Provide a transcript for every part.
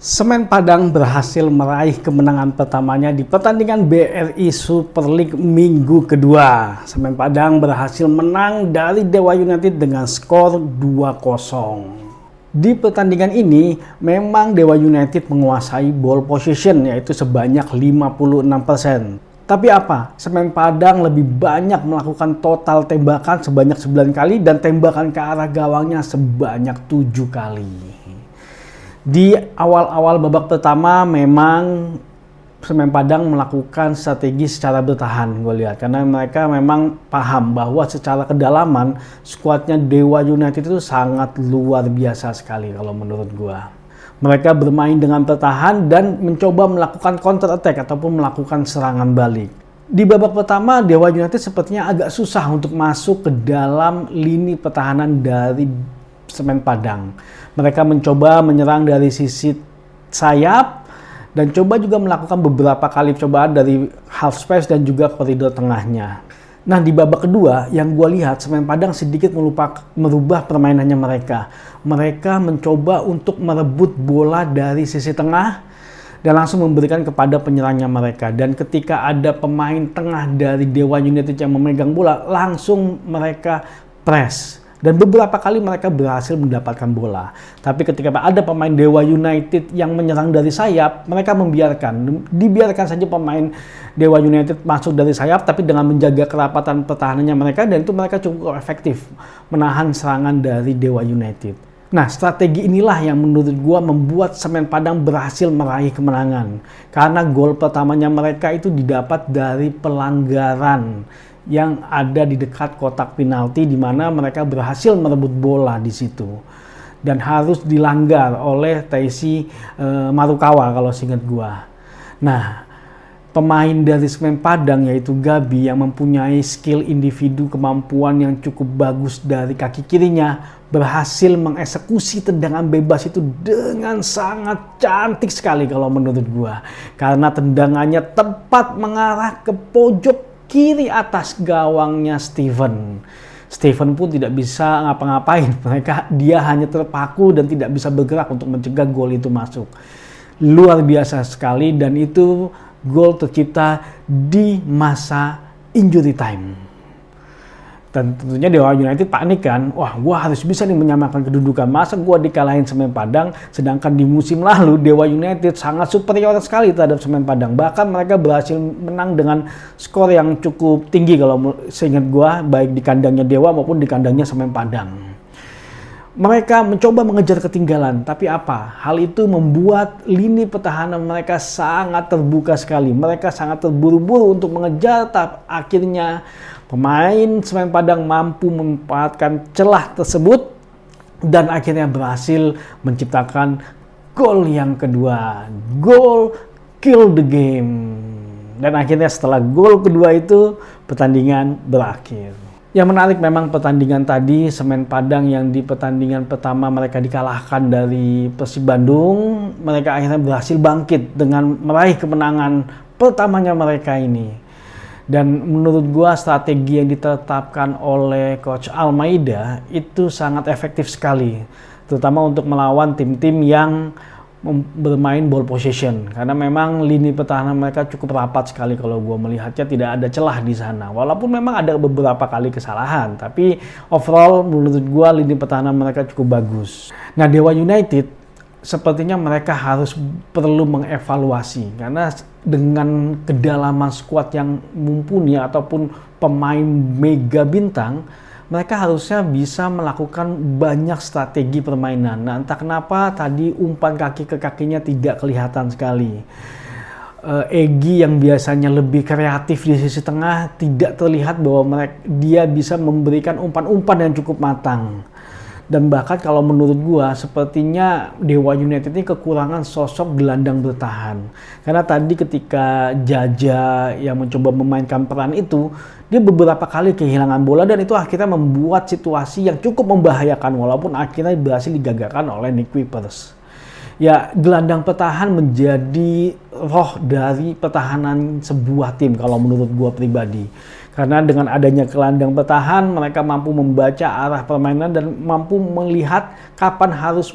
Semen Padang berhasil meraih kemenangan pertamanya di pertandingan BRI Super League minggu kedua. Semen Padang berhasil menang dari Dewa United dengan skor 2-0. Di pertandingan ini, memang Dewa United menguasai ball position yaitu sebanyak 56%. Tapi apa? Semen Padang lebih banyak melakukan total tembakan sebanyak 9 kali dan tembakan ke arah gawangnya sebanyak 7 kali. Di awal-awal babak pertama memang Semen Padang melakukan strategi secara bertahan, gue lihat, karena mereka memang paham bahwa secara kedalaman skuadnya Dewa United itu sangat luar biasa sekali kalau menurut gue. Mereka bermain dengan bertahan dan mencoba melakukan counter attack ataupun melakukan serangan balik. Di babak pertama Dewa United sepertinya agak susah untuk masuk ke dalam lini pertahanan dari Semen Padang. Mereka mencoba menyerang dari sisi sayap dan coba juga melakukan beberapa kali cobaan dari half space dan juga koridor tengahnya. Nah, di babak kedua yang gue lihat Semen Padang sedikit merubah permainannya mereka. Mereka mencoba untuk merebut bola dari sisi tengah dan langsung memberikan kepada penyerangnya mereka. Dan ketika ada pemain tengah dari Dewa United yang memegang bola, langsung mereka press. Dan beberapa kali mereka berhasil mendapatkan bola. Tapi ketika ada pemain Dewa United yang menyerang dari sayap, mereka dibiarkan saja pemain Dewa United masuk dari sayap, tapi dengan menjaga kerapatan pertahanannya mereka, dan itu mereka cukup efektif menahan serangan dari Dewa United. Nah, strategi inilah yang menurut gua membuat Semen Padang berhasil meraih kemenangan. Karena gol pertamanya mereka itu didapat dari pelanggaran yang ada di dekat kotak penalti, di mana mereka berhasil merebut bola di situ dan harus dilanggar oleh Taisi Marukawa kalau seingat gua. Nah, pemain dari Semen Padang yaitu Gabi yang mempunyai skill individu kemampuan yang cukup bagus dari kaki kirinya berhasil mengeksekusi tendangan bebas itu dengan sangat cantik sekali kalau menurut gua, karena tendangannya tepat mengarah ke pojok kiri atas gawangnya Steven. Steven pun tidak bisa ngapa-ngapain. Dia hanya terpaku dan tidak bisa bergerak untuk mencegah gol itu masuk. Luar biasa sekali, dan itu gol tercipta di masa injury time. Dan tentunya Dewa United panik kan, wah gua harus bisa nih menyamakan kedudukan, masa gua dikalahin Semen Padang, sedangkan di musim lalu Dewa United sangat superior sekali terhadap Semen Padang, bahkan mereka berhasil menang dengan skor yang cukup tinggi kalau seingat gua, baik di kandangnya Dewa maupun di kandangnya Semen Padang. Mereka mencoba mengejar ketinggalan, tapi apa? Hal itu membuat lini pertahanan mereka sangat terbuka sekali. Mereka sangat terburu-buru untuk mengejar, tapi akhirnya pemain Semen Padang mampu memanfaatkan celah tersebut dan akhirnya berhasil menciptakan gol yang kedua. Gol kill the game. Dan akhirnya setelah gol kedua itu pertandingan berakhir. Yang menarik memang pertandingan tadi, Semen Padang yang di pertandingan pertama mereka dikalahkan dari Persib Bandung, mereka akhirnya berhasil bangkit dengan meraih kemenangan pertamanya mereka ini. Dan menurut gua strategi yang ditetapkan oleh Coach Almeida itu sangat efektif sekali, terutama untuk melawan tim-tim yang bermain ball possession, karena memang lini pertahanan mereka cukup rapat sekali. Kalau gue melihatnya tidak ada celah di sana, walaupun memang ada beberapa kali kesalahan, tapi overall menurut gue lini pertahanan mereka cukup bagus. Nah, Dewa United sepertinya mereka harus perlu mengevaluasi, karena dengan kedalaman skuad yang mumpuni ataupun pemain mega bintang, mereka harusnya bisa melakukan banyak strategi permainan. Nah, entah kenapa tadi umpan kaki ke kakinya tidak kelihatan sekali. Egy yang biasanya lebih kreatif di sisi tengah tidak terlihat bahwa dia bisa memberikan umpan-umpan yang cukup matang. Dan bahkan kalau menurut gua sepertinya Dewa United ini kekurangan sosok gelandang bertahan. Karena tadi ketika Jaja yang mencoba memainkan peran itu, dia beberapa kali kehilangan bola dan itu akhirnya membuat situasi yang cukup membahayakan, walaupun akhirnya berhasil digagalkan oleh Nick Kuipers. Ya, gelandang pertahan menjadi roh dari pertahanan sebuah tim kalau menurut gua pribadi. Karena dengan adanya gelandang bertahan, mereka mampu membaca arah permainan dan mampu melihat kapan harus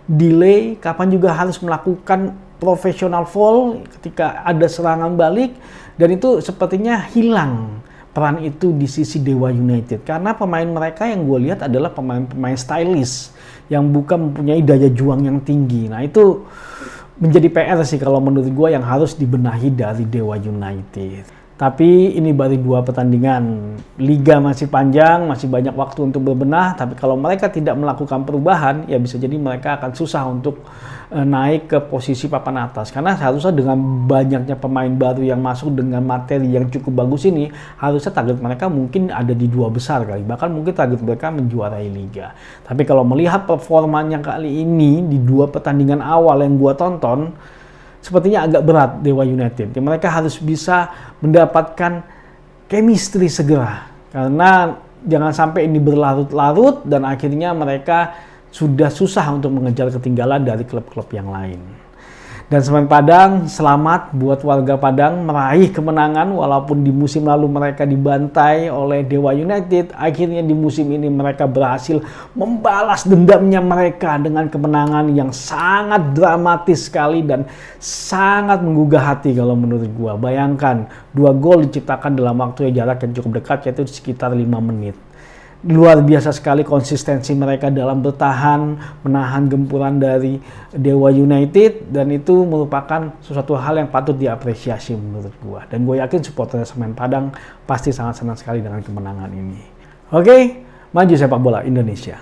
delay, kapan juga harus melakukan professional foul ketika ada serangan balik, dan itu sepertinya hilang peran itu di sisi Dewa United karena pemain mereka yang gue lihat adalah pemain stylish yang bukan mempunyai daya juang yang tinggi. Nah itu menjadi PR sih kalau menurut gue yang harus dibenahi dari Dewa United. Tapi ini baru 2 pertandingan. Liga masih panjang, masih banyak waktu untuk berbenah. Tapi kalau mereka tidak melakukan perubahan, ya bisa jadi mereka akan susah untuk naik ke posisi papan atas. Karena seharusnya dengan banyaknya pemain baru yang masuk dengan materi yang cukup bagus ini, harusnya target mereka mungkin ada di 2 besar kali. Bahkan mungkin target mereka menjuarai liga. Tapi kalau melihat performanya kali ini di 2 pertandingan awal yang gua tonton, sepertinya agak berat Dewa United. Mereka harus bisa mendapatkan chemistry segera. Karena jangan sampai ini berlarut-larut dan akhirnya mereka sudah susah untuk mengejar ketinggalan dari klub-klub yang lain. Dan Semen Padang, selamat buat warga Padang meraih kemenangan walaupun di musim lalu mereka dibantai oleh Dewa United. Akhirnya di musim ini mereka berhasil membalas dendamnya mereka dengan kemenangan yang sangat dramatis sekali dan sangat menggugah hati kalau menurut gua. Bayangkan 2 gol diciptakan dalam waktu jarak yang cukup dekat, yaitu sekitar 5 menit. Luar biasa sekali konsistensi mereka dalam bertahan, menahan gempuran dari Dewa United, dan itu merupakan sesuatu hal yang patut diapresiasi menurut gua. Dan gue yakin supporter Semen Padang pasti sangat senang sekali dengan kemenangan ini. Oke, maju sepak bola Indonesia.